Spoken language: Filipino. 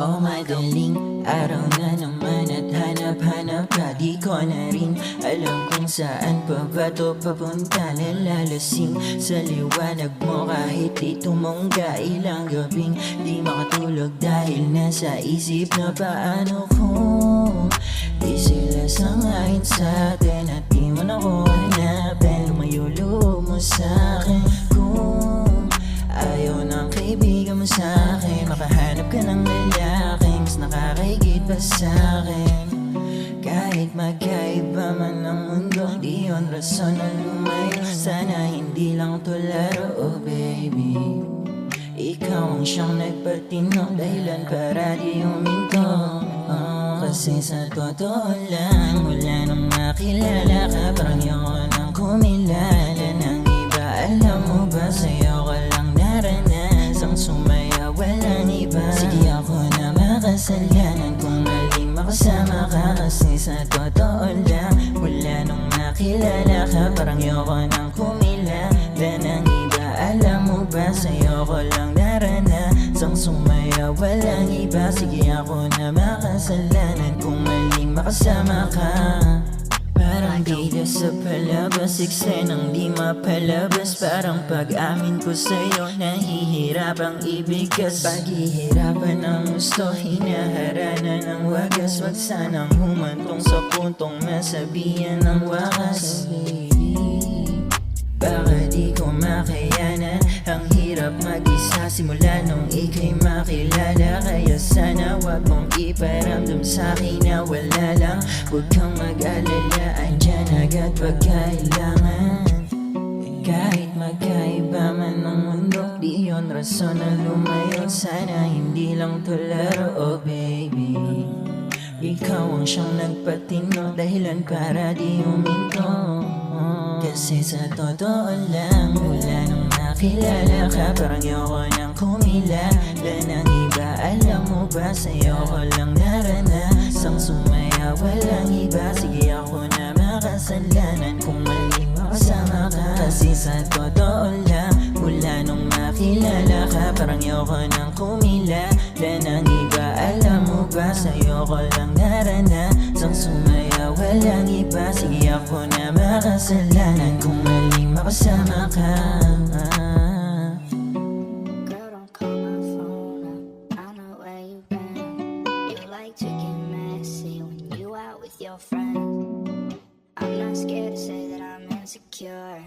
Oh madaling araw na naman at hanap-hanap ka, di ko na rin alam kung saan pa ba to papunta. Nalalasing sa liwanag mo kahit di tumungga. Ilang gabing di makatulog dahil nasa isip na paano kung di sila sangayon sa atin at di mo na ko hanapin. Lumayo loob mo sa'kin kung ayaw ng kaibigan mo sa'kin. Makahanap ka ng lalaking mas nakakaigit pa sa'kin. Kahit magkaiba man ang mundo, di yun rason na lumayo. Sana hindi lang to laro, oh baby. Ikaw ang siyang nagpatino, dahilan para di huminto. Kasi sa totoo lang, wala nang makilala ka. Parang yun ang kumilala ng iba. Alam mo ba, sa'yo ko lang naranasang sumaya, walang iba. Sige ako na makasalanan kung maling makasama ka. Kasi sa totoo lang, wala nang nakilala ka. Parang yoko nang kumilala ng iba. Alam mo ba, sa'yo ko lang naranasang sumaya, walang iba. Sige ako na makasalanan kung maling makasama ka. Parang bida sa palabas, eksenang di mapalabas. Parang pag-amin ko sa'yo, nahihirapang ibigkas. Paghihirapan ang gusto, hinaharana ng wagas. Wag sanang humantong sa puntong masabihan ng wakas. Baka di ko makayanan, ang hirap mag-isa simula nung ika'y makilala. Kaya sana wag mong iparamdam sa'kin na wala lang. Huwag kang mag-alala, andyan agad pag kailangan. Kahit magkaiba man ang mundo, di yun rason na lumayo. Sana hindi lang to laro, oh baby. Ikaw ang siyang nagpatino, dahilan para di huminto. Kasi sa totoo lang, wala nang nakilala ka. Parang yoko nang kumilala ng iba. Alam mo ba, sa'yo ko lang naranasang sumaya, walang iba. Sige ako na makasalanan kung mali makasama ka. Kasi sa totoo lang, wala nang makilala ka. Parang yoko nang kumilala ng iba. Alam mo ba, sa'yo ko lang naranasang sumaya, walang iba. Sige ako na makasalanan kung mali makasama ka. Girl, don't call my phone up, I know where you've been. You like to get messy when you out with your friends. I'm not scared to say that I'm insecure.